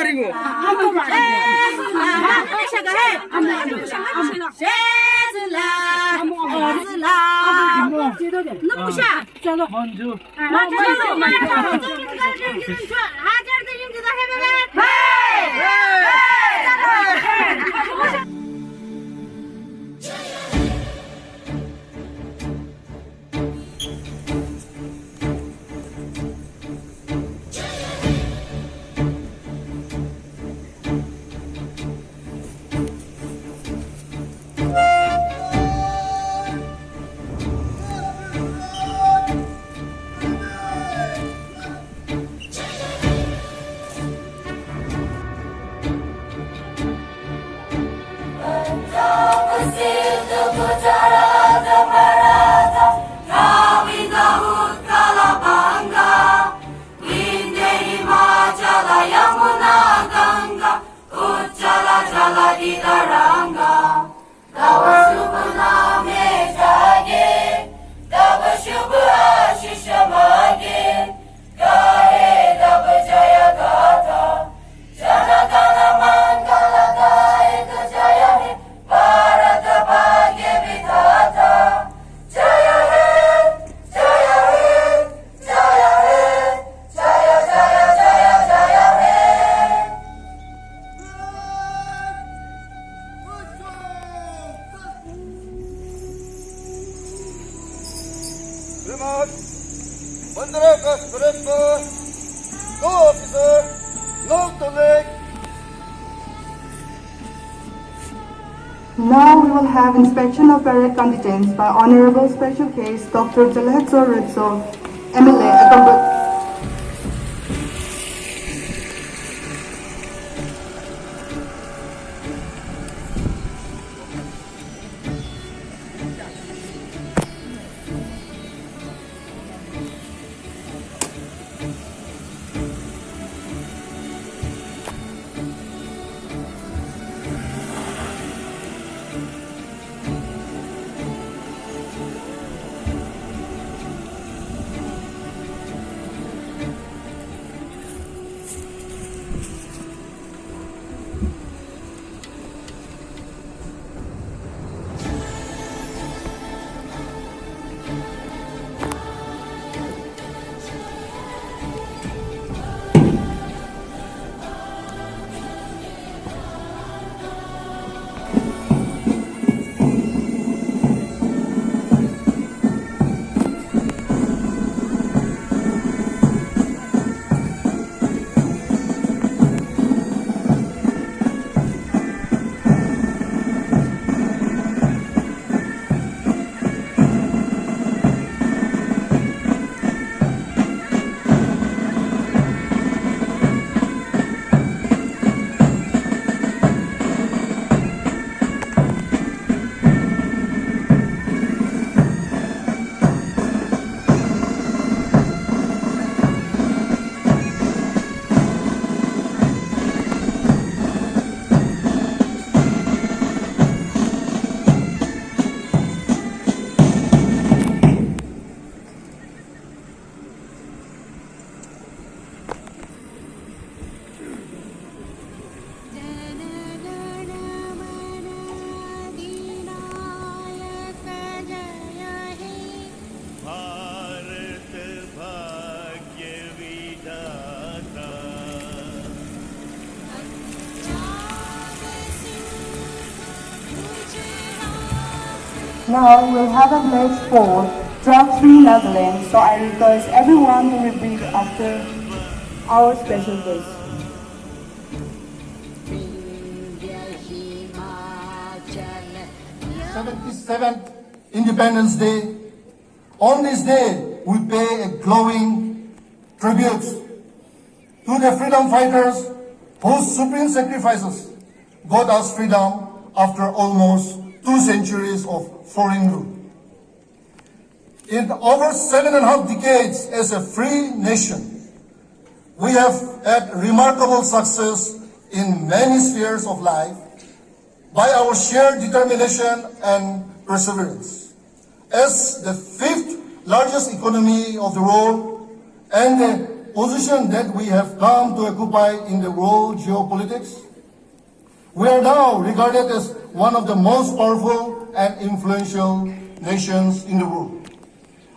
Marigo. Now we will have inspection of parade contents by Honorable Special Case Dr. Jalhetso Ritso, MLA, accompanied. Now we'll have a pledge for drug-free Nagaland, so I request everyone to repeat after our special guest. 77th Independence Day. On this day, we pay a glowing tribute to the freedom fighters whose supreme sacrifices got us freedom after almost 2 centuries of foreign rule. In over 7.5 decades as a free nation, we have had remarkable success in many spheres of life by our shared determination and perseverance. As the 5th largest economy of the world and the position that we have come to occupy in the world geopolitics, we are now regarded as one of the most powerful and influential nations in the world.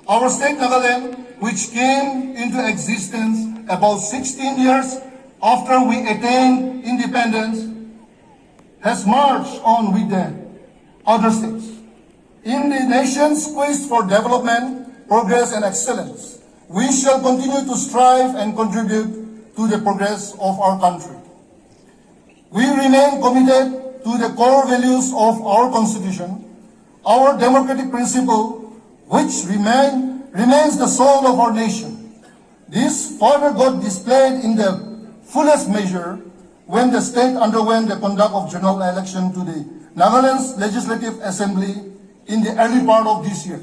Our state Nagaland, which came into existence about 16 years after we attained independence, has marched on with the other states. In the nation's quest for development, progress, and excellence, we shall continue to strive and contribute to the progress of our country. We remain committed to the core values of our Constitution, our democratic principle, which remains the soul of our nation. This further got displayed in the fullest measure when the state underwent the conduct of general election to the Nagaland's Legislative Assembly in the early part of this year.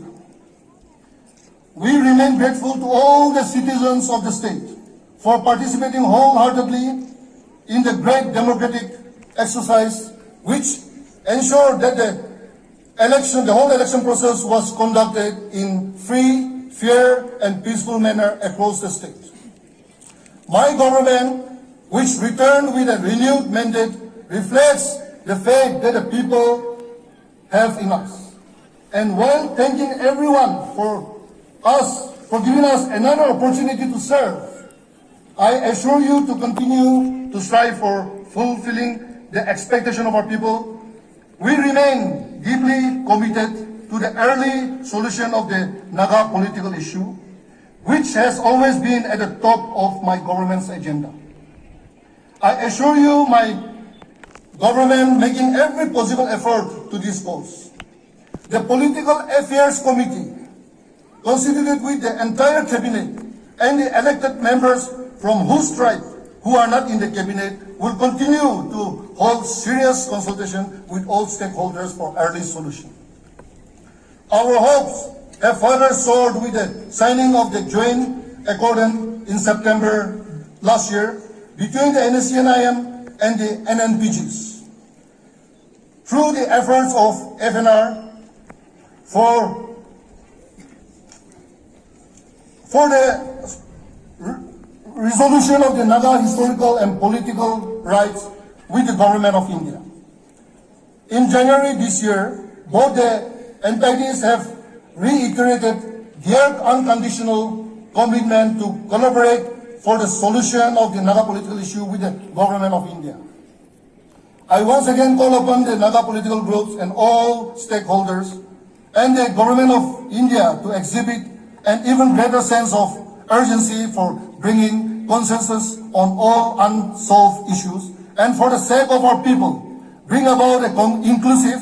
We remain grateful to all the citizens of the state for participating wholeheartedly in the great democratic exercise which ensured that the whole election process was conducted in free, fair, and peaceful manner across the state. My government, which returned with a renewed mandate, reflects the faith that the people have in us. And while thanking everyone for giving us another opportunity to serve, I assure you to continue to strive for fulfilling the expectation of our people. We remain deeply committed to the early solution of the Naga political issue, which has always been at the top of my government's agenda. I assure you my government making every possible effort to this cause. The Political Affairs Committee, constituted with the entire cabinet and the elected members from whose tribe who are not in the cabinet, will continue to hold serious consultation with all stakeholders for early solution. Our hopes have further soared with the signing of the joint accord in September last year between the NSCNIM and the NNPGs. Through the efforts of FNR for the resolution of the Naga historical and political rights with the government of India. In January this year, both the entities have reiterated their unconditional commitment to collaborate for the solution of the Naga political issue with the government of India. I once again call upon the Naga political groups and all stakeholders and the government of India to exhibit an even greater sense of urgency for bringing consensus on all unsolved issues, and for the sake of our people, bring about an inclusive,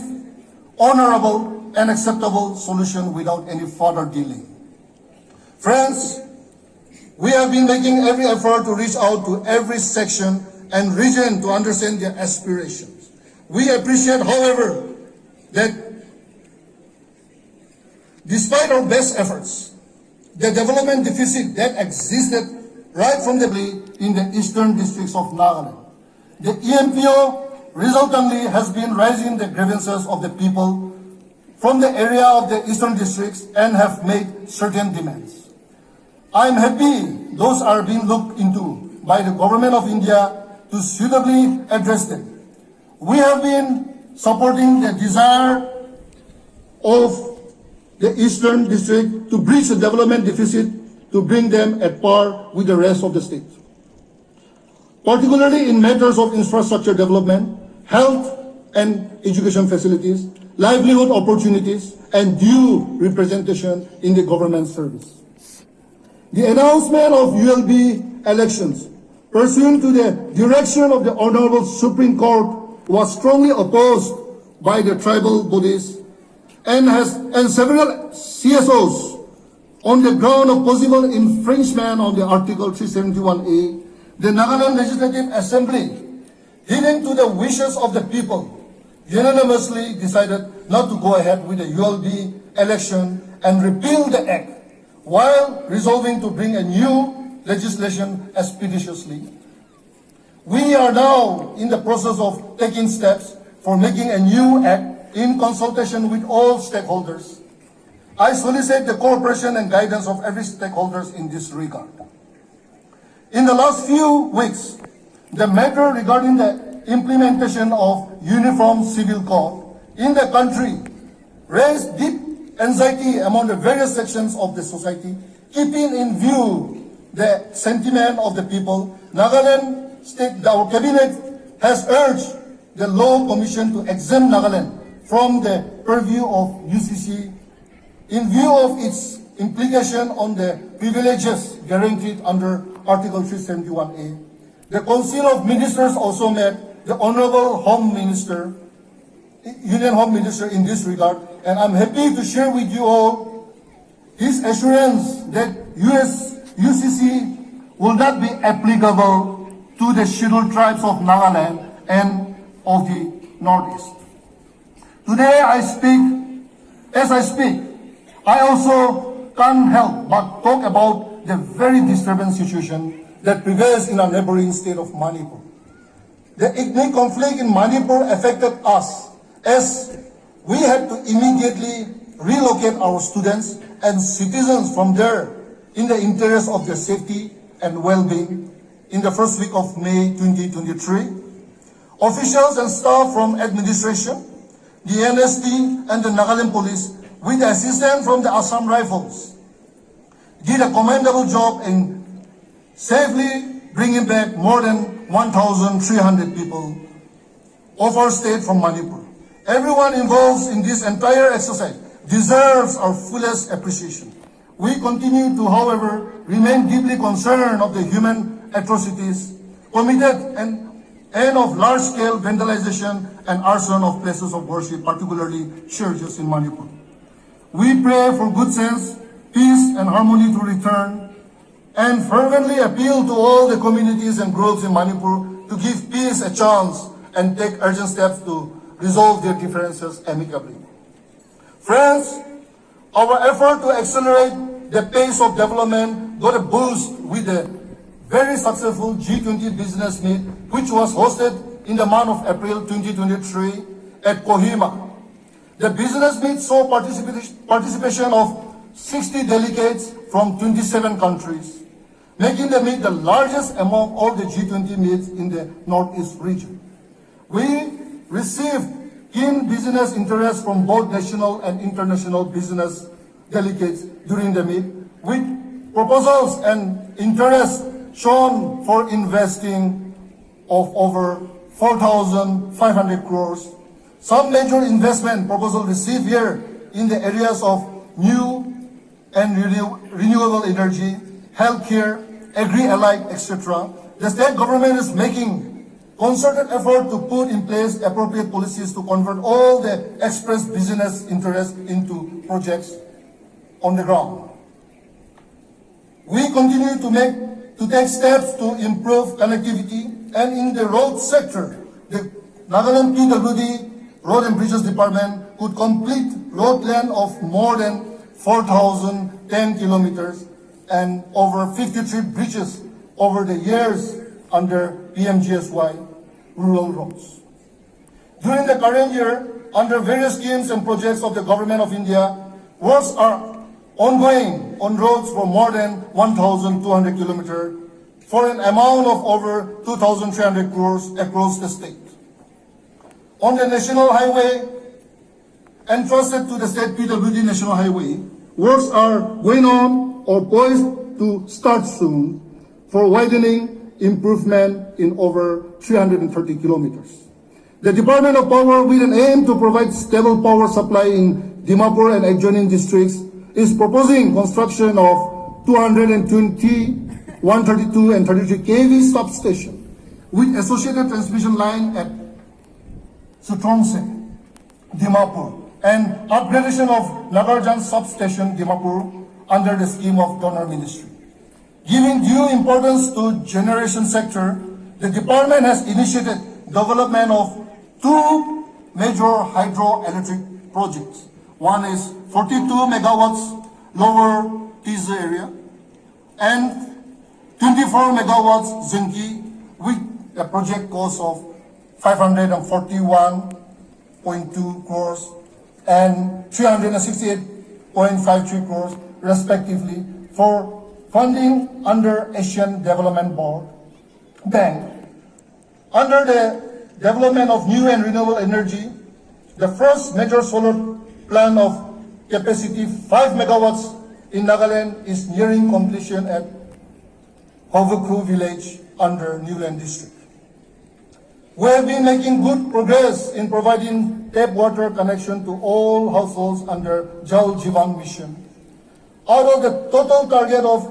honorable, and acceptable solution without any further delay. Friends, we have been making every effort to reach out to every section and region to understand their aspirations. We appreciate, however, that despite our best efforts, the development deficit that existed right from the beginning in the eastern districts of Nagaland. The EMPO resultantly has been raising the grievances of the people from the area of the eastern districts and have made certain demands. I am happy those are being looked into by the government of India to suitably address them. We have been supporting the desire of the Eastern District to bridge the development deficit to bring them at par with the rest of the state. Particularly in matters of infrastructure development, health and education facilities, livelihood opportunities, and due representation in the government service. The announcement of ULB elections pursuant to the direction of the Honorable Supreme Court was strongly opposed by the tribal bodies and several CSOs on the ground of possible infringement on the Article 371A. The Nagaland Legislative Assembly, heeding to the wishes of the people, unanimously decided not to go ahead with the ULB election and repeal the act, while resolving to bring a new legislation expeditiously. We are now in the process of taking steps for making a new act in consultation with all stakeholders. I solicit the cooperation and guidance of every stakeholder in this regard. In the last few weeks, the matter regarding the implementation of Uniform Civil Code in the country raised deep anxiety among the various sections of the society. Keeping in view the sentiment of the people, Nagaland State, our cabinet has urged the Law Commission to exempt Nagaland from the purview of UCC in view of its implication on the privileges guaranteed under Article 371A. The Council of Ministers also met the Honorable Home Minister, Union Home Minister in this regard, and I'm happy to share with you all his assurance that UCC will not be applicable to the scheduled tribes of Nagaland and of the Northeast. Today as I speak, I also can't help but talk about the very disturbing situation that prevails in our neighboring state of Manipur. The ethnic conflict in Manipur affected us as we had to immediately relocate our students and citizens from there in the interest of their safety and well-being in the first week of May 2023. Officials and staff from administration, the NST and the Nagaland Police, with the assistance from the Assam Rifles, did a commendable job in safely bringing back more than 1,300 people of our state from Manipur. Everyone involved in this entire exercise deserves our fullest appreciation. We continue to, however, remain deeply concerned of the human atrocities committed and of large-scale vandalization and arson of places of worship, particularly churches in Manipur. We pray for good sense, peace, and harmony to return, and fervently appeal to all the communities and groups in Manipur to give peace a chance and take urgent steps to resolve their differences amicably. Friends, our effort to accelerate the pace of development got a boost with the very successful G20 business meet, which was hosted in the month of April 2023 at Kohima. The business meet saw participation of 60 delegates from 27 countries, making the meet the largest among all the G20 meets in the Northeast region. We received keen business interest from both national and international business delegates during the meet, with proposals and interest shown for investing of over 4,500 crores. Some major investment proposals received here in the areas of new and renewable energy, healthcare, agri-allied, etc. The state government is making concerted effort to put in place appropriate policies to convert all the expressed business interest into projects on the ground. We continue to take steps to improve connectivity, and in the road sector, the Nagaland PWD Road and Bridges Department could complete road length of more than 4,010 kilometers and over 53 bridges over the years under PMGSY rural roads. During the current year, under various schemes and projects of the Government of India, works are ongoing on roads for more than 1,200 kilometers for an amount of over 2,300 crores across the state. On the national highway entrusted to the state PWD National Highway, works are going on or poised to start soon for widening improvement in over 330 kilometers. The Department of Power, with an aim to provide stable power supply in Dimapur and adjoining districts, is proposing construction of 220, 132 and 33 kV substation with associated transmission line at Sutromse, Dimapur, and upgradation of Nagarjan substation, Dimapur, under the scheme of donor ministry. Giving due importance to generation sector, the department has initiated development of two major hydroelectric projects. One is 42 megawatts lower Tiza area and 24 megawatts Zinki, with a project cost of 541.2 crores and 368.53 crores respectively for funding under Asian Development Bank. Under the development of new and renewable energy, the first major solar plant of capacity 5 megawatts in Nagaland is nearing completion at Hovaku village under Newland district. We have been making good progress in providing tap water connection to all households under Jal Jeevan mission. Out of the total target of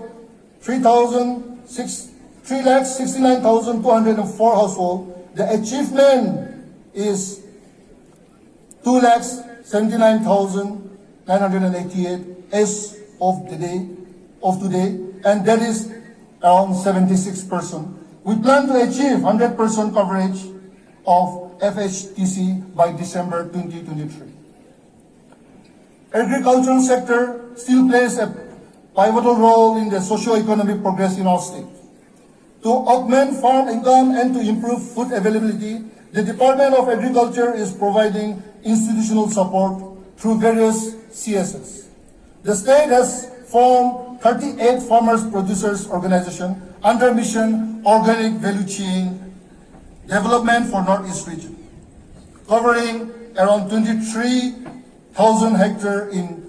3,69,204 households, the achievement is 2,79,988 as of today, and that is around 76%. We plan to achieve 100% coverage of FHTC by December 2023. Agricultural sector still plays a pivotal role in the socio-economic progress in our state. To augment farm income and to improve food availability, the Department of Agriculture is providing institutional support through various CSS. The state has formed 38 farmers producers organization under mission Organic Value Chain Development for Northeast region, covering around 23,000 hectares in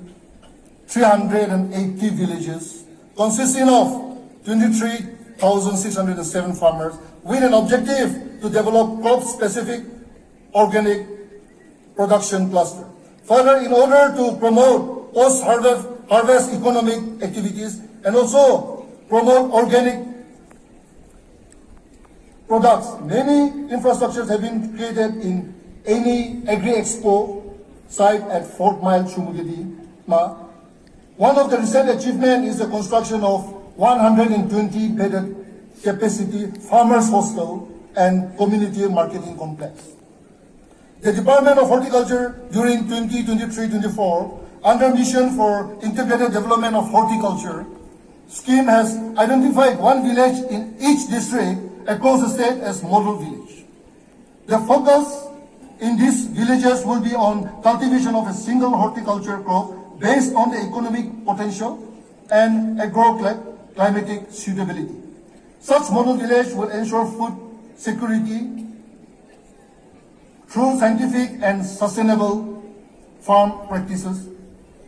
380 villages, consisting of 23,607 farmers, with an objective to develop crop-specific organic production cluster. Further, in order to promote post-harvest economic activities and also promote organic products, many infrastructures have been created in any Agri-Expo site at Fort Mile, Chumugidi. One of the recent achievements is the construction of 120 bedded capacity farmers hostel and community marketing complex. The Department of Horticulture during 2023-24, under mission for integrated development of horticulture scheme, has identified one village in each district across the state as model village. The focus in these villages will be on cultivation of a single horticulture crop based on the economic potential and agro-climatic suitability. Such model village will ensure food security through scientific and sustainable farm practices,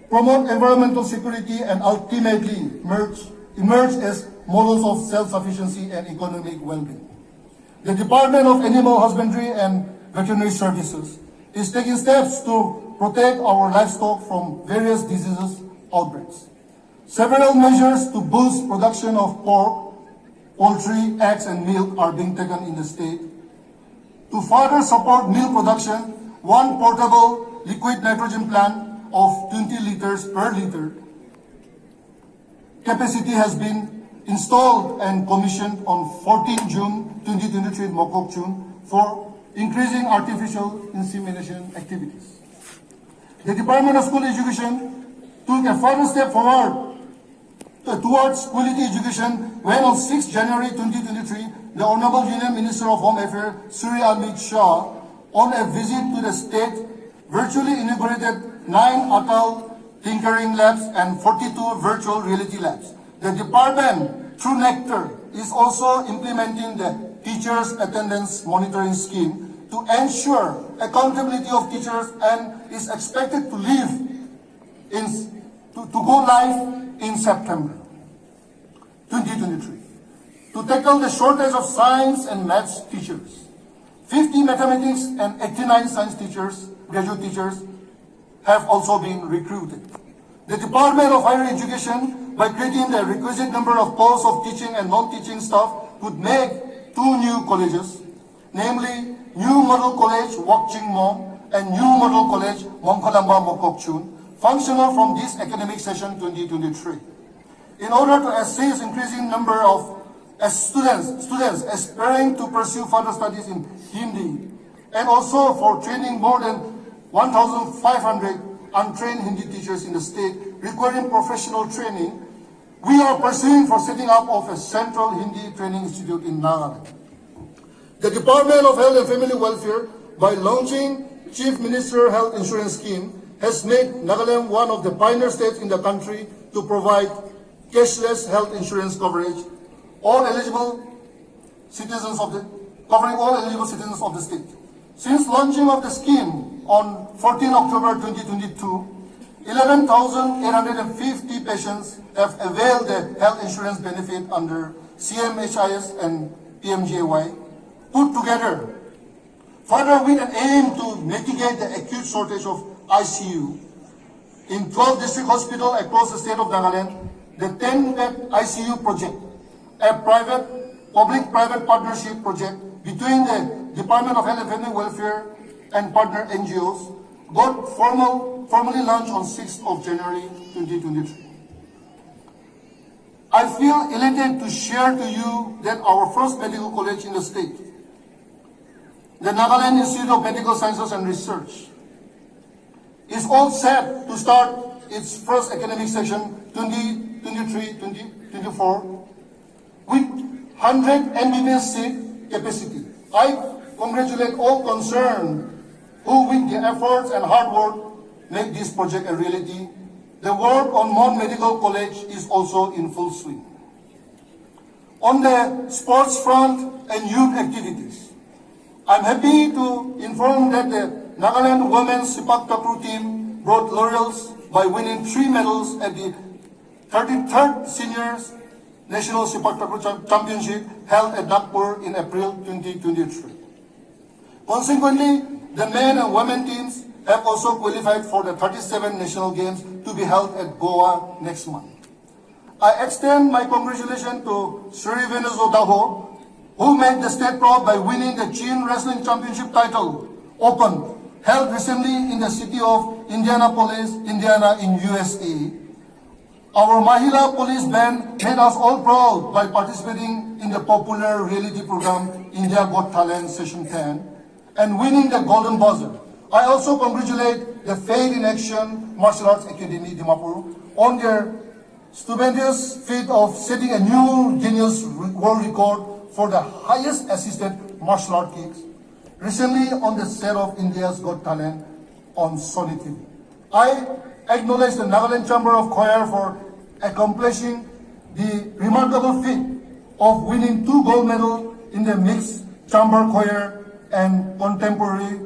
promote environmental security, and ultimately emerge as models of self-sufficiency and economic well-being. The Department of Animal Husbandry and Veterinary Services is taking steps to protect our livestock from various diseases outbreaks. Several measures to boost production of pork, poultry, eggs, and milk are being taken in the state. To further support milk production, one portable liquid nitrogen plant of 20 liters per liter capacity has been installed and commissioned on 14 June 2023 in Mokokchung for increasing artificial insemination activities. The Department of School Education took a further step forward towards quality education when on 6 January 2023, the Honorable Union Minister of Home Affairs, Sri Amit Shah, on a visit to the state, virtually inaugurated 9 Atal Tinkering Labs and 42 virtual reality labs. The department, through Nectar, is also implementing the Teachers Attendance Monitoring Scheme to ensure accountability of teachers and is expected to go live in September 2023. To tackle the shortage of science and maths teachers, 50 mathematics and 89 science teachers, graduate teachers, have also been recruited. The Department of Higher Education, by creating the requisite number of posts of teaching and non-teaching staff, would make 2 new colleges, namely New Model College Wakching Mong and New Model College Mongkolamba Mokokchung, functional from this academic session 2023. In order to assist increasing number of students aspiring to pursue further studies in Hindi, and also for training more than 1,500 untrained Hindi teachers in the state requiring professional training, we are pursuing for setting up of a central Hindi training institute in Nagaland. The Department of Health and Family Welfare, by launching Chief Minister Health Insurance Scheme, has made Nagaland one of the pioneer states in the country to provide cashless health insurance coverage, covering all eligible citizens of the state. Since launching of the scheme on 14 October 2022, 11,850 patients have availed the health insurance benefit under CMHIS and PMJY put together. Further, with an aim to mitigate the acute shortage of ICU, in 12 district hospitals across the state of Nagaland, the 10-bed ICU project, a public-private partnership project between the Department of Health and Family Welfare and partner NGOs, got formally launched on 6th of January 2023. I feel elated to share to you that our first medical college in the state, the Nagaland Institute of Medical Sciences and Research, is all set to start its first academic session 2023-2024 with 100 MBBS seat capacity. I congratulate all concerned who, with their efforts and hard work, make this project a reality. The work on Mount Medical College is also in full swing. On the sports front and youth activities, I'm happy to inform that the Nagaland Women's Sepak Takraw team brought laurels by winning 3 medals at the 33rd Seniors National Sepak Takraw Championship held at Nagpur in April 2023. Consequently, the men and women teams have also qualified for the 37 national games to be held at Goa next month. I extend my congratulations to Sri Venezo Daho, who made the state proud by winning the Chin Wrestling Championship title, Open, held recently in the city of Indianapolis, Indiana in USA. Our Mahila Police Band made us all proud by participating in the popular reality program India Got Talent Session 10 and winning the Golden Buzzer. I also congratulate the Faith in Action Martial Arts Academy, Dimapur, on their stupendous feat of setting a new Guinness World Record for the highest assisted martial art kicks, recently on the set of India's Got Talent on Sony TV. I acknowledge the Nagaland Chamber of Choir for accomplishing the remarkable feat of winning 2 gold medals in the mixed chamber choir and contemporary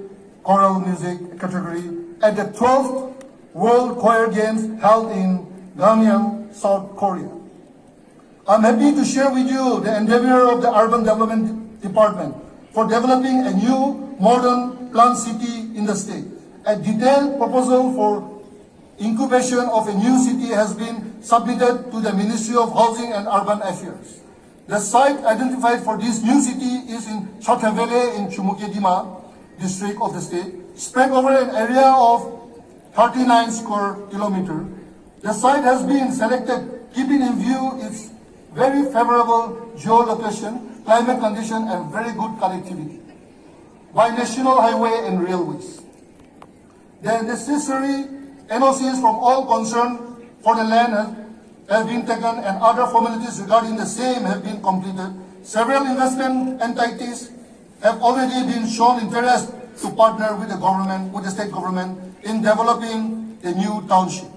choral music category at the 12th World Choir Games held in Gangneung, South Korea. I'm happy to share with you the endeavor of the Urban Development Department for developing a new modern planned city in the state. A detailed proposal for incubation of a new city has been submitted to the Ministry of Housing and Urban Affairs. The site identified for this new city is in Chothavele in Chumukedima district of the state, spread over an area of 39 square kilometers. The site has been selected keeping in view its very favorable geolocation, climate condition, and very good connectivity by national highway and railways. The necessary NOCs from all concerned for the land have been taken and other formalities regarding the same have been completed. Several investment entities have already been shown interest to partner with the government, with the state government in developing the new township.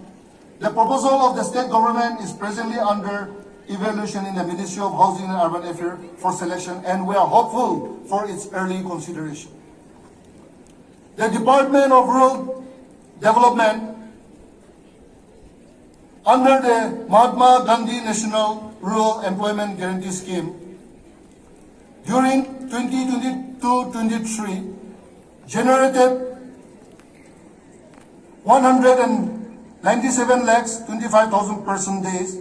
The proposal of the state government is presently under evaluation in the Ministry of Housing and Urban Affairs for selection, and we are hopeful for its early consideration. The Department of Rural Development, under the Mahatma Gandhi National Rural Employment Guarantee Scheme, during 2022-23, generated 197,25,000 person days,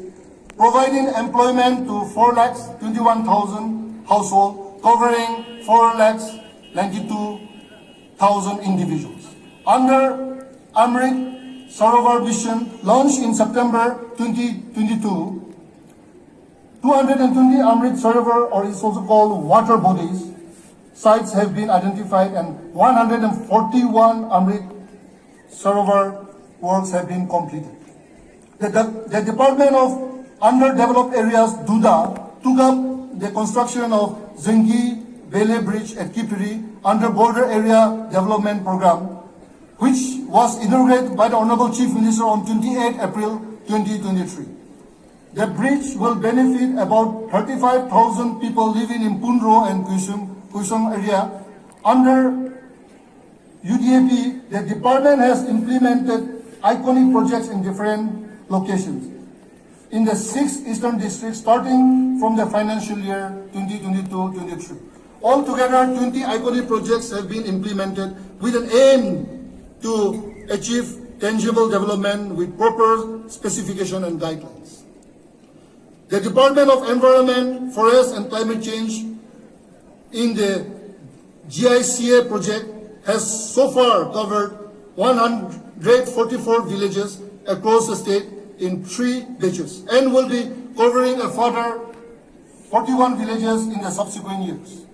providing employment to 4,21,000 households, covering 4,92,000 individuals. Under Amrit Sarovar Mission, launched in September 2022, 220 Amrit Sarovar, or is also called water bodies, sites have been identified and 141 Amrit Sarovar works have been completed. The Department of Underdeveloped Areas, DUDA, took up the construction of Zengi Bele Bridge at Kipiri under Border Area Development Program, which was inaugurated by the Honorable Chief Minister on 28 April 2023. The bridge will benefit about 35,000 people living in Punro and Kusum area. Under UDAP, the department has implemented iconic projects in different locations in the 6 eastern districts starting from the financial year 2022-23. Altogether, 20 iconic projects have been implemented with an aim to achieve tangible development with proper specification and guidelines. The Department of Environment, Forest and Climate Change in the GICA project has so far covered 144 villages across the state in 3 batches and will be covering a further 41 villages in the subsequent years.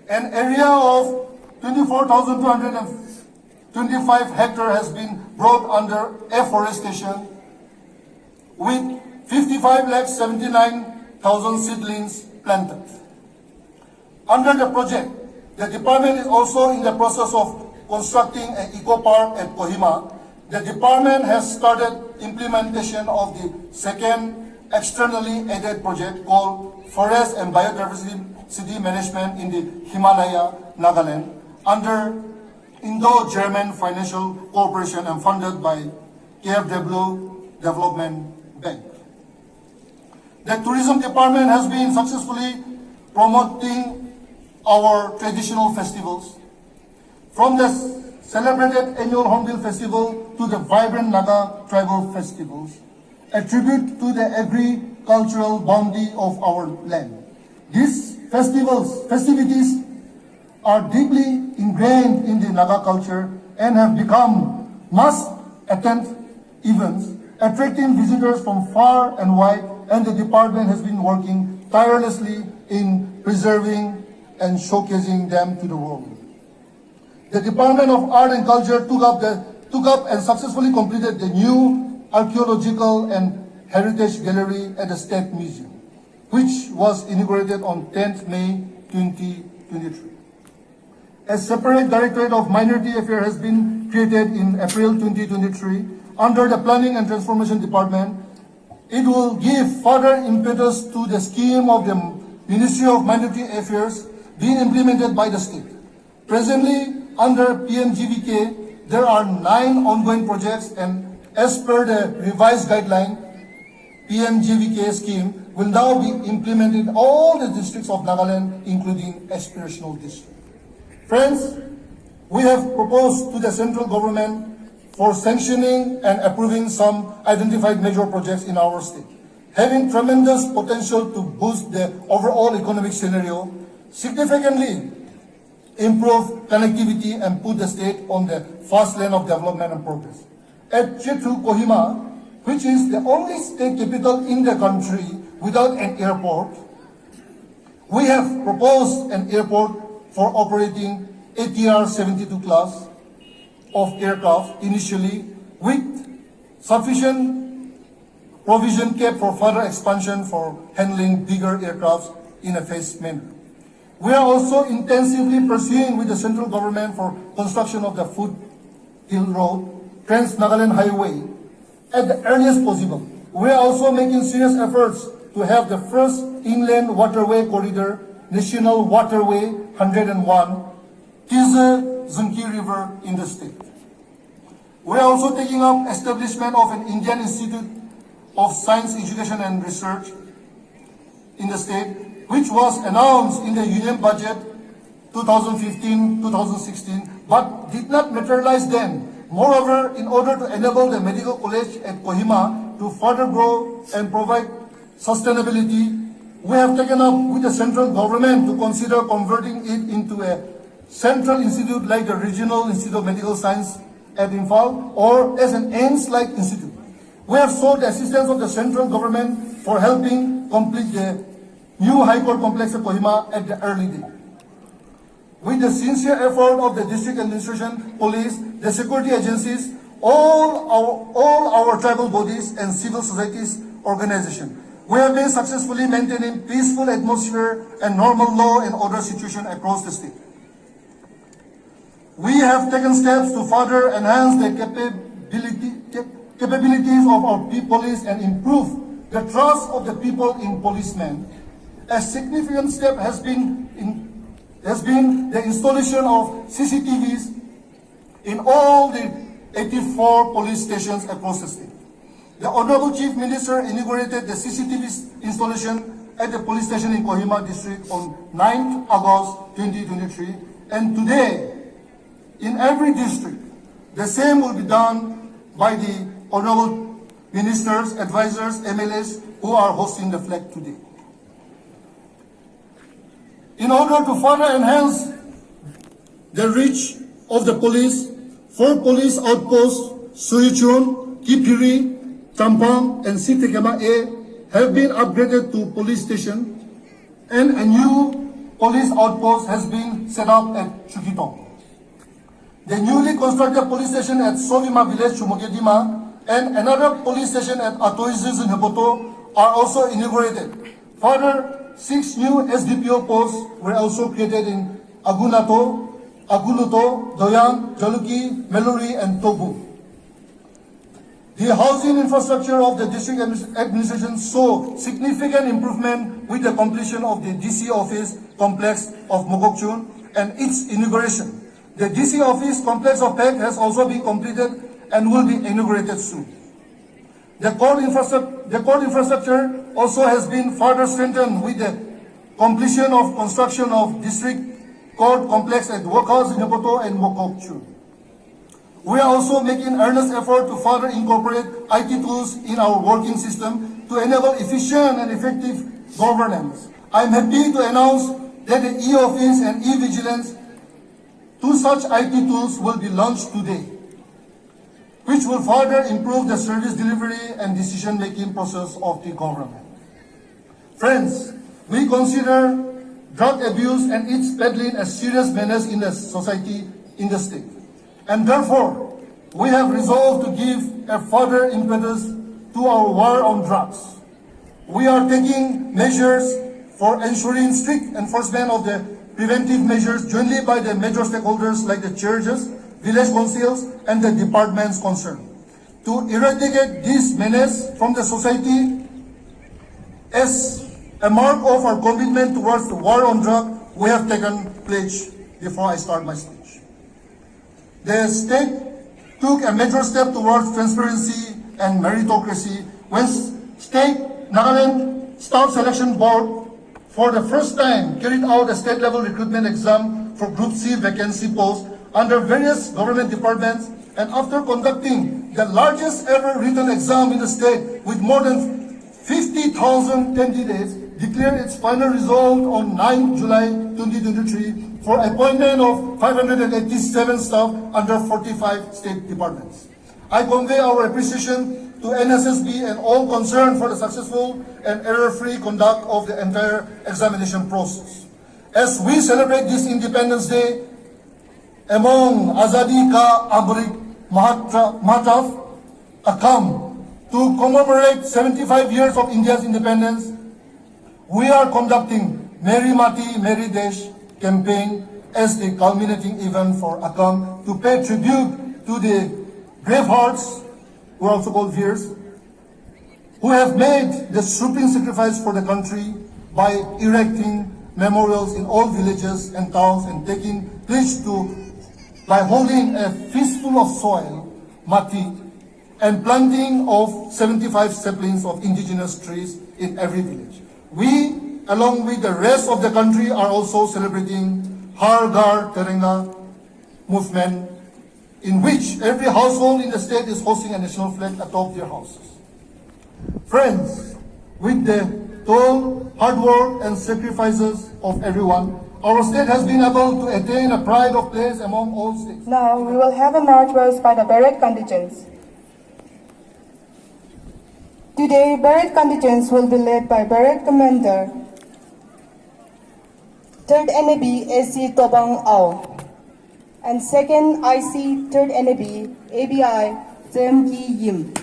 An area of 24,225 hectares has been brought under afforestation with 55,79,000 seedlings planted. Under the project, the department is also in the process of constructing an eco park at Kohima. The department has started implementation of the second externally aided project called Forest and Biodiversity Management in the Himalaya, Nagaland, under Indo-German Financial Cooperation and funded by KfW Development Bank. The tourism department has been successfully promoting our traditional festivals, from the celebrated annual Hornbill Festival to the vibrant Naga tribal festivals, a tribute to the agricultural bounty of our land. These festivities are deeply ingrained in the Naga culture and have become must-attend events, attracting visitors from far and wide, and the department has been working tirelessly in preserving and showcasing them to the world. The Department of Art and Culture took up and successfully completed the new Archaeological and Heritage Gallery at the State Museum, which was inaugurated on 10th May 2023. A separate Directorate of Minority Affairs has been created in April 2023 under the Planning and Transformation Department. It will give further impetus to the scheme of the Ministry of Minority Affairs being implemented by the state. Presently, under PMGVK, there are 9 ongoing projects, and as per the revised guideline, PMGVK scheme will now be implemented in all the districts of Nagaland, including aspirational districts. Friends, we have proposed to the central government for sanctioning and approving some identified major projects in our state, having tremendous potential to boost the overall economic scenario, significantly improve connectivity and put the state on the fast lane of development and progress. At Chetu, Kohima, which is the only state capital in the country without an airport, we have proposed an airport for operating ATR 72 class of aircraft initially, with sufficient provision kept for further expansion for handling bigger aircrafts in a phased manner. We are also intensively pursuing with the central government for construction of the Foothill Road, Trans-Nagaland Highway at the earliest possible. We are also making serious efforts to have the first inland waterway corridor, National Waterway 101, Tize-Zunki River in the state. We are also taking up establishment of an Indian Institute of Science, Education and Research in the state, which was announced in the Union Budget 2015-2016, but did not materialize then. Moreover, in order to enable the medical college at Kohima to further grow and provide sustainability, we have taken up with the central government to consider converting it into a central institute like the Regional Institute of Medical Science at Imphal, or as an AIMS-like institute. We have sought the assistance of the central government for helping complete the new High Court complex at Kohima at the early day. With the sincere effort of the district administration, police, the security agencies, all our tribal bodies and civil societies organizations, we have been successfully maintaining peaceful atmosphere and normal law and order situation across the state. We have taken steps to further enhance the capabilities of our police and improve the trust of the people in policemen, a significant step has been the installation of CCTVs in all the 84 police stations across the state. The Honorable Chief Minister inaugurated the CCTV installation at the police station in Kohima district on 9th August 2023, and today, in every district, the same will be done by the Honorable Ministers, Advisors, MLAs who are hosting the flag today. In order to further enhance the reach of the police, 4 police outposts, Suyuchun, Kipiri, Champang, and Sitikema A have been upgraded to police station, and a new police outpost has been set up at Chukitong. The newly constructed police station at Sovima village, Chumogedima, and another police station at Atoizis in Hepoto are also inaugurated. Further, 6 new SDPO posts were also created in Aguluto, Doyang, Jaluki, Meluri, and Tobu. The housing infrastructure of the district administration saw significant improvement with the completion of the DC office complex of Mokokchung and its inauguration. The DC office complex of PEC has also been completed and will be inaugurated soon. The core infrastructure also has been further strengthened with the completion of construction of district court complex at Workhouse in Hepoto and Mokokchung. We are also making earnest effort to further incorporate IT tools in our working system to enable efficient and effective governance. I am happy to announce that the e-office and e-vigilance, 2 such IT tools will be launched today, which will further improve the service delivery and decision-making process of the government. Friends, we consider drug abuse and its peddling a serious menace in the society, in the state. And therefore, we have resolved to give a further impetus to our war on drugs. We are taking measures for ensuring strict enforcement of the preventive measures jointly by the major stakeholders like the churches, village councils, and the departments concerned. To eradicate this menace from the society, as a mark of our commitment towards the war on drugs, we have taken pledge before I start my speech. The state took a major step towards transparency and meritocracy when State Nagaland Staff Selection Board for the first time carried out a state-level recruitment exam for Group C vacancy posts under various government departments, and after conducting the largest ever written exam in the state with more than 50,000 candidates, declared its final result on 9 July 2023 for appointment of 587 staff under 45 state departments. I convey our appreciation to NSSB and all concerned for the successful and error-free conduct of the entire examination process. As we celebrate this Independence Day, among Azadi Ka Amrit Mahatav, Akkam, to commemorate 75 years of India's independence, we are conducting Meri Mati Meri Desh campaign as the culminating event for Akkam to pay tribute to the brave hearts, who are also called Veers, who have made the supreme sacrifice for the country by erecting memorials in all villages and towns and taking pledge by holding a fistful of soil, mati, and planting of 75 saplings of indigenous trees in every village. We, along with the rest of the country, are also celebrating Har Ghar Tiranga movement, in which every household in the state is hosting a national flag atop their houses. Friends, with the toil, hard work, and sacrifices of everyone, our state has been able to attain a pride of place among all states. Now we will have a march past by the Beret contingents. Today, Beret contingents will be led by Beret Commander 3rd NAB AC Tobang Ao and 2nd IC 3rd NAB ABI Zem Ki Yim.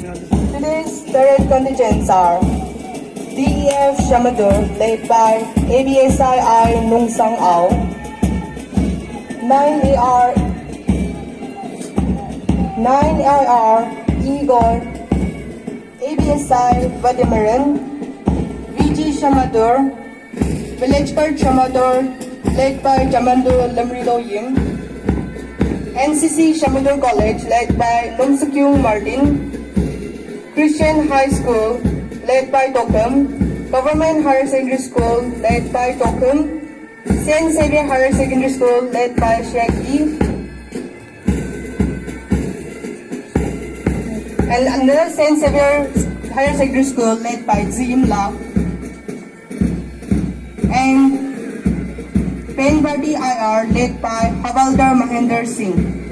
Today's parade contingents are DEF Shamator, led by ABSII Nung Sang Ao, 9AR Igor, ABSI Vadimiran, VG Shamator, Village Guard Shamator, led by Jamando Lamrido Yim, NCC Shamator College, led by Lumsukyung Martin, Christian High School, led by Tokum, Government Higher Secondary School, led by Tokum, Saint Xavier Higher Secondary School, led by Shaggy, and another Saint Xavier Higher Secondary School, led by Zim La, and Penbadi IR, led by Havaldar Mahendra Singh.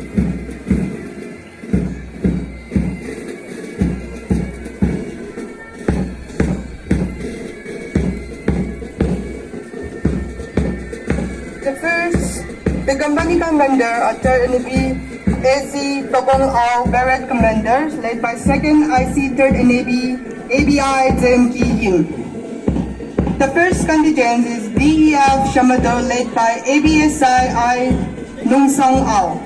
The company commander at 3rd NAV AC Tokong Ao Barrett Commanders, led by 2nd IC 3rd NAV ABI Zem Ki Yim. The first contingent is DEF Shamator, led by ABSII Nung Sang Ao.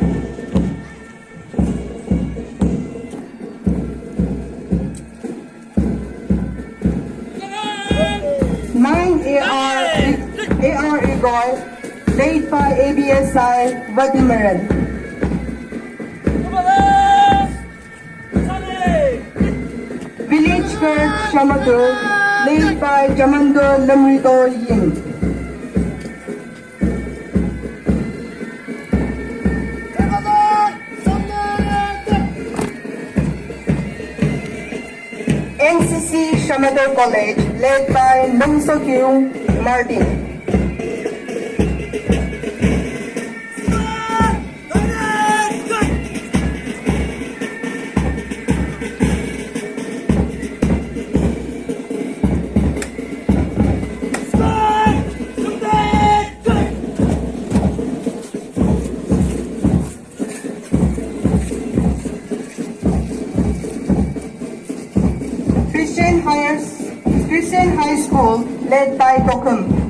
AR Igor, led by ABSI Vadimiran. Village Guard Shamator, led by Jamando Lamrido Yim. NCC Shamator College, led by Lumsukyung Martin. Christian High School, led by Tokum.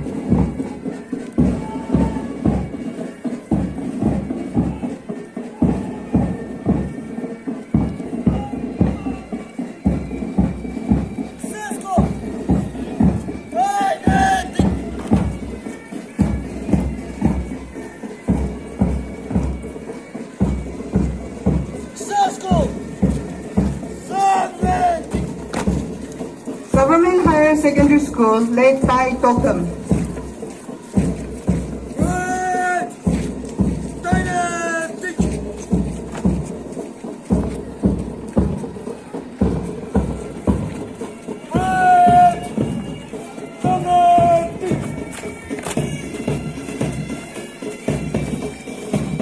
Government Higher Secondary School, led by Tokum.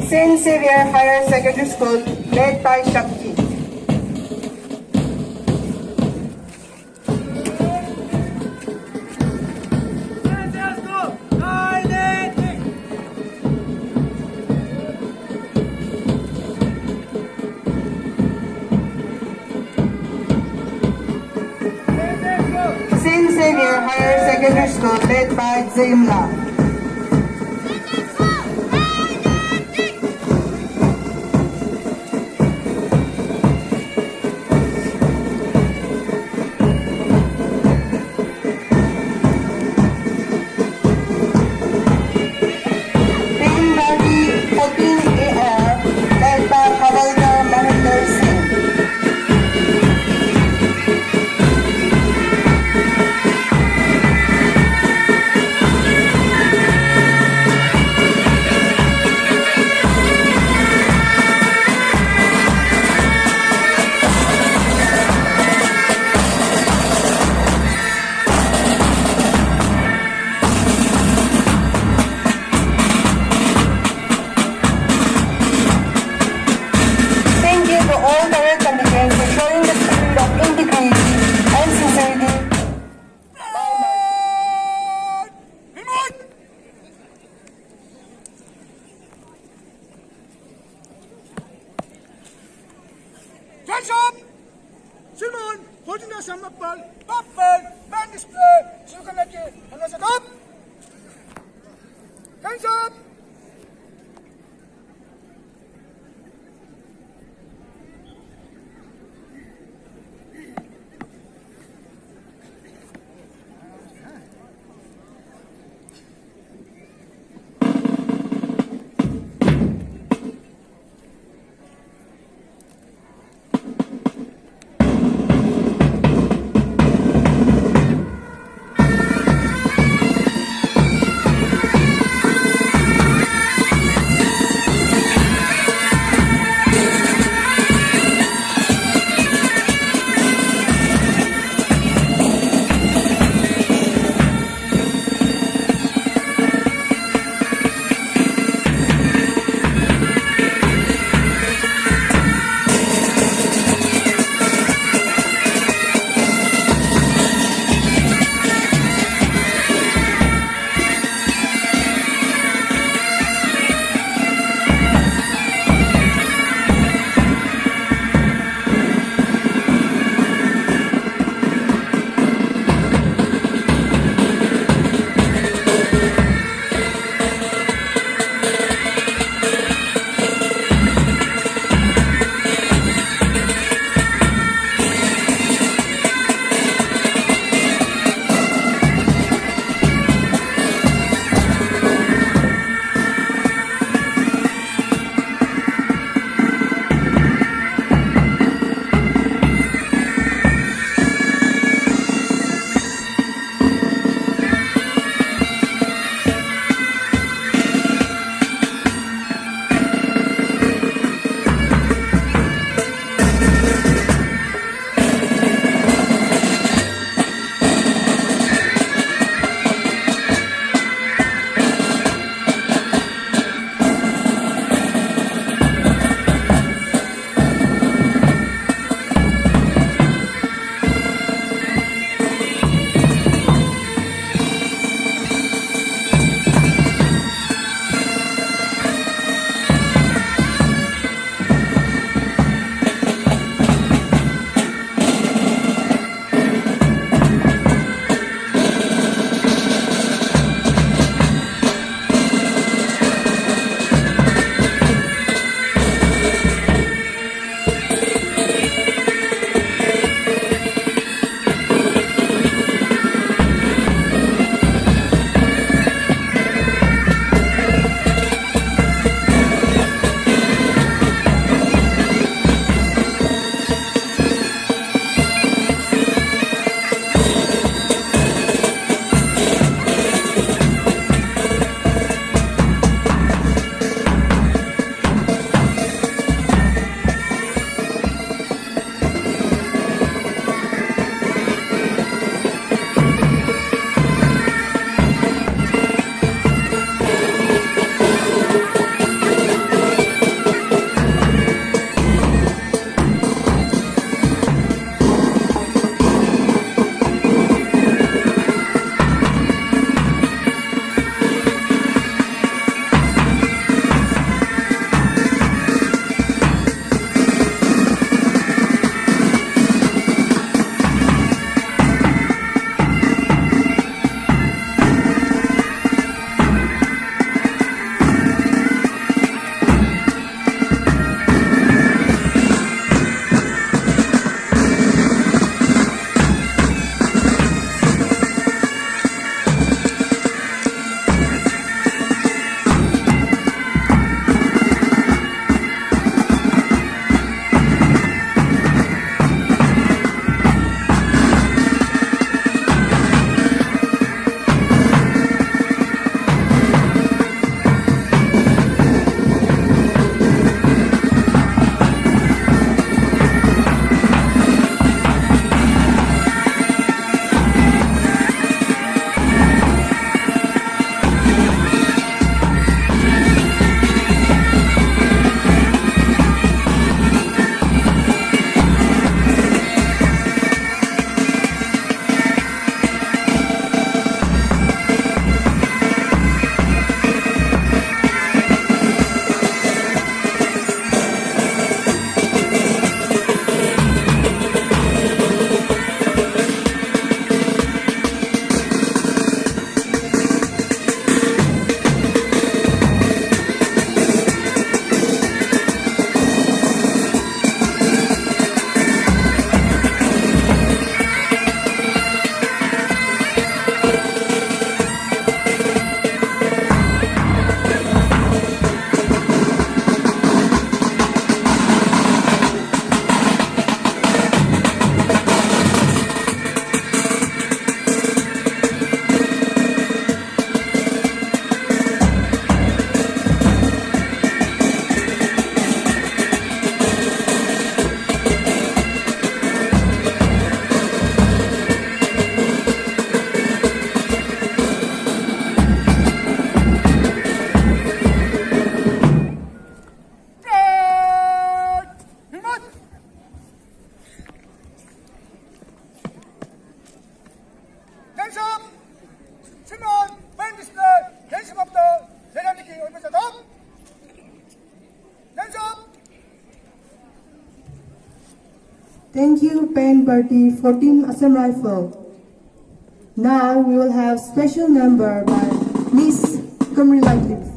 Saint Xavier Higher Secondary School, led by Shakti. Saint Xavier Higher Secondary School, led by Zimla. Penbadi 14AR, led by Havaldar Mahendra Singh. holding the Shamator, Puffin, band display, so you can make it. And let's up. Hands up. Thank you, Pen Party 14 Assam Rifle. Now we will have special number by Miss Kamrila Cliff.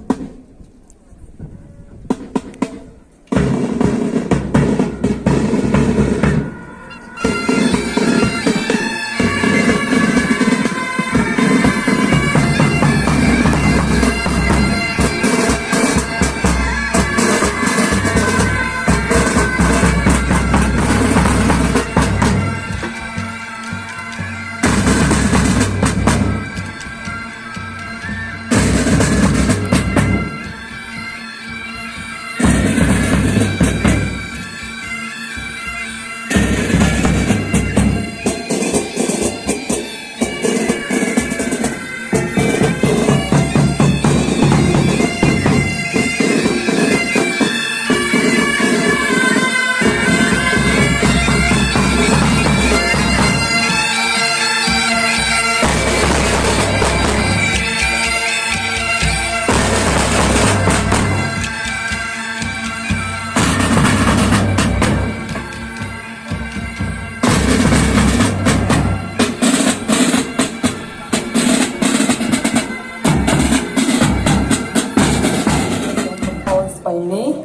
By me.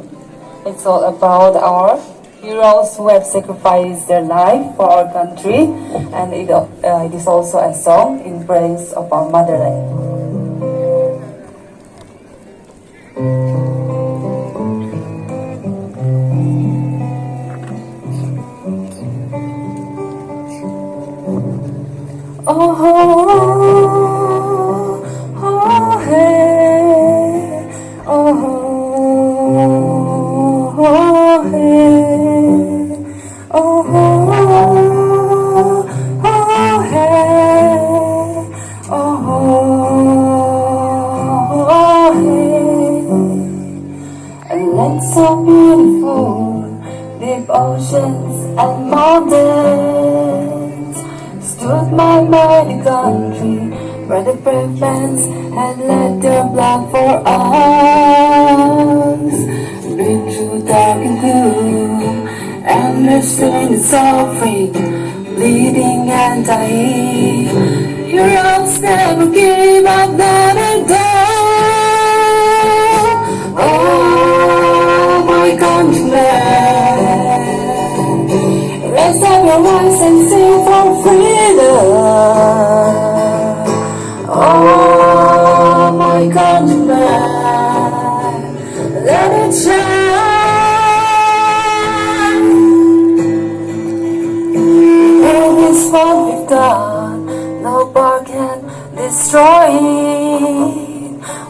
It's all about our heroes who have sacrificed their life for our country, and it is also a song in praise of our motherland. It's so beautiful, deep oceans and mountains stood my mighty country, where the brave lands had let their blood for us. Been through dark and gloom, understand the suffering, bleeding and dying. Heroes never give up, never die. Oh, my countrymen, raise up your voice and sing for freedom. Oh, my countrymen, let it shine. In this what we've done, no power can destroy it.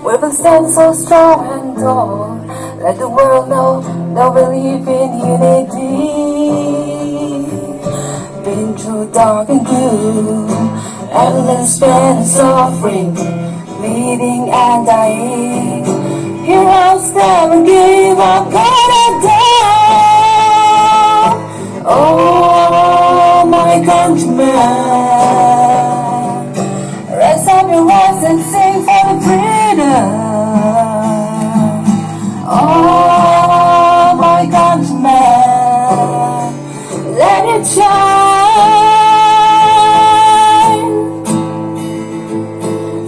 We will stand so strong and tall. Let the world know that we live in unity. Been through dark and gloom, endless pain and suffering, bleeding and dying. Heroes never give up, gonna die. Oh, my countrymen, raise up your voice and sing for freedom. Oh, my countrymen, let it shine.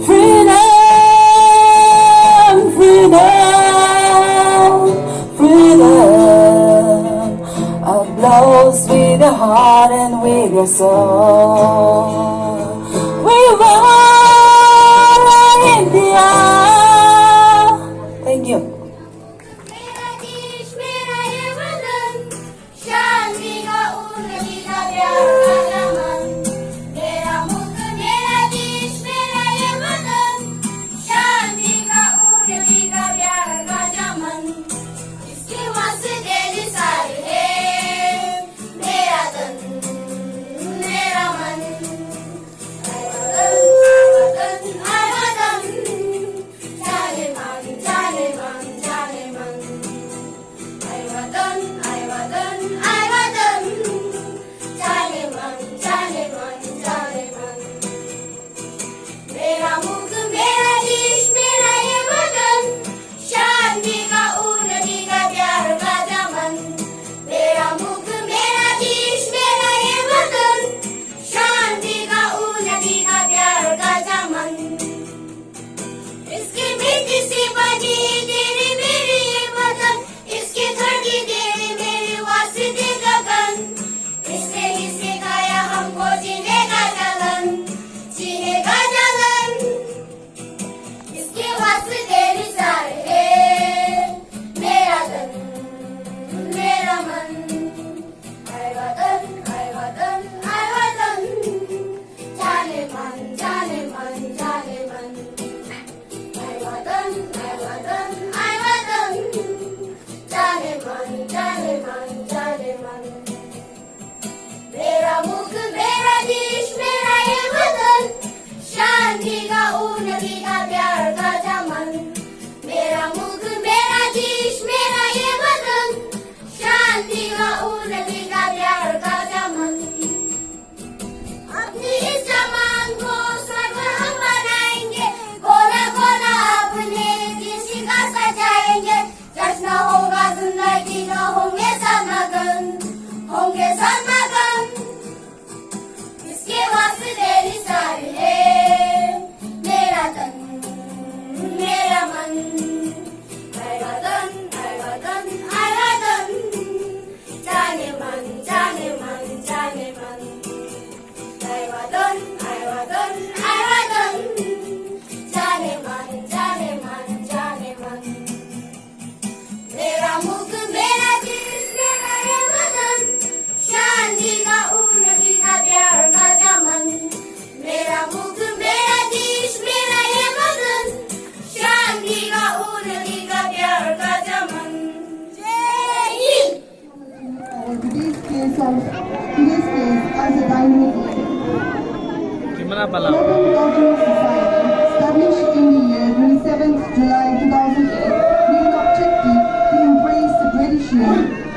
Freedom, freedom, freedom. Applause with your heart and with your soul. We want India. Thank you. मेरा देश मेरा ये वतन, शांति का उन्नति का प्यार का दामन। मेरा मुल्क मेरा देश मेरा ये वतन, शांति का उन्नति का प्यार का दामन। इसके वास्ते दिल सारे है, मेरा तन मेरा मन। Local Cultural Society, established in the year 27th July 2008, with the objective to embrace the tradition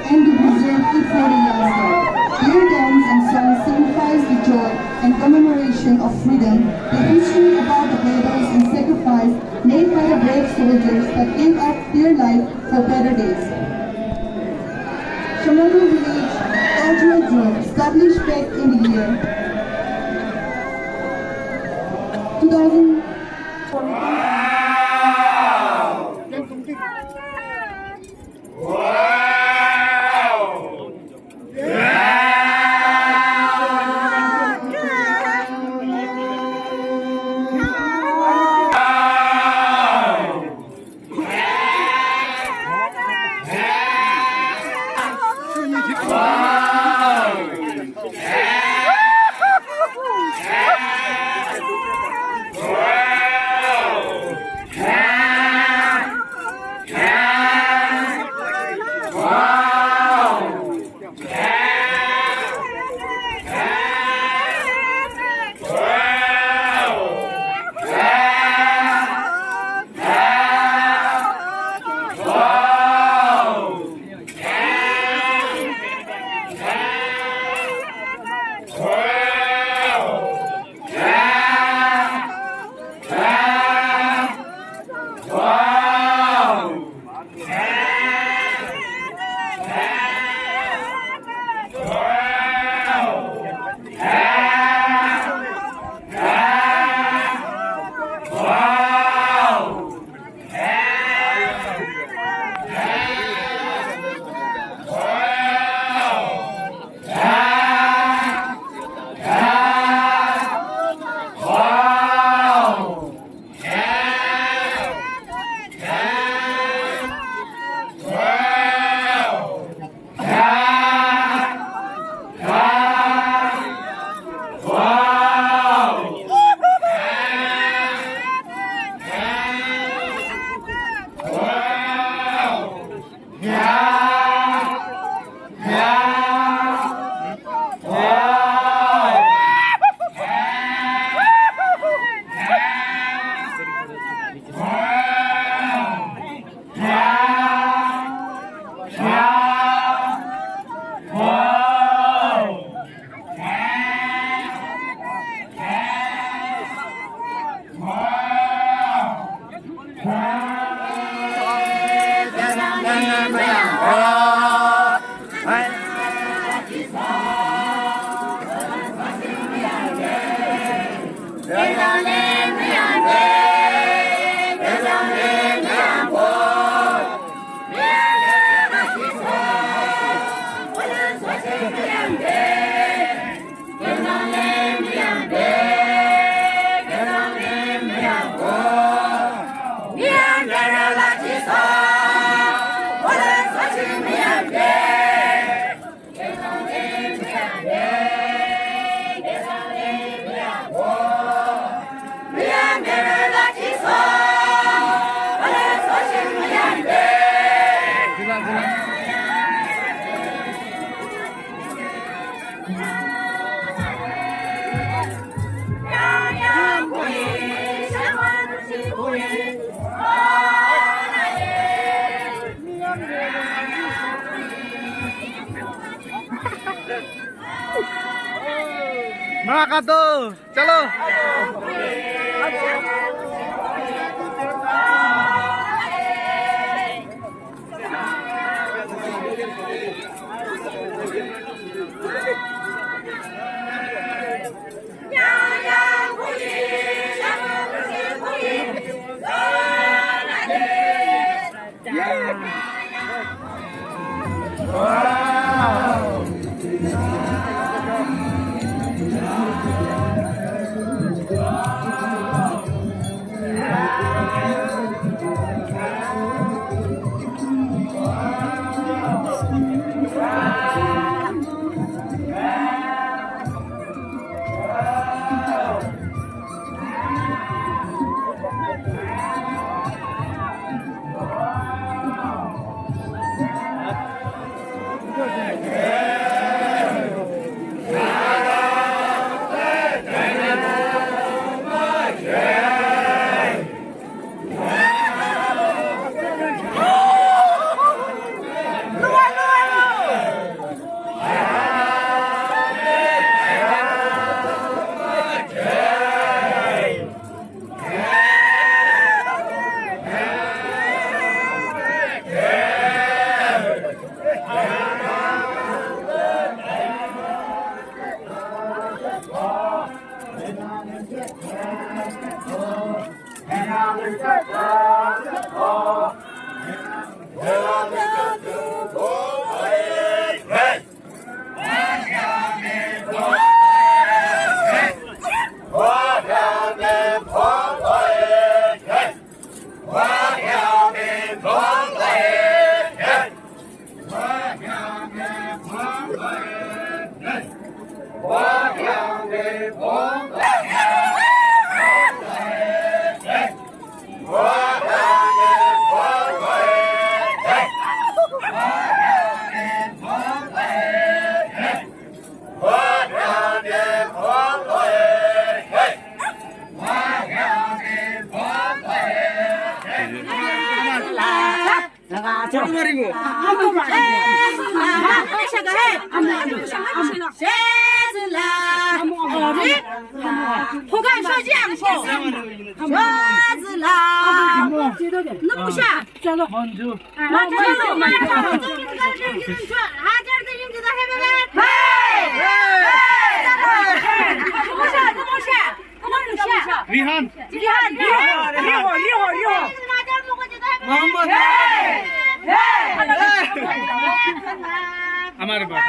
and to preserve it for the youngster. Their dance and song signifies the joy and commemoration of freedom, the history about the battles and sacrifice made by the brave soldiers that gave up their life for better days. Shamator Village Cultural Zone, established back in the year 2000. Mga kato, chalo. 호감 서지 않고 좋아즈라 너무 샤 먼저 하자르도 힘들다 해봐라 리한 আমার বাবা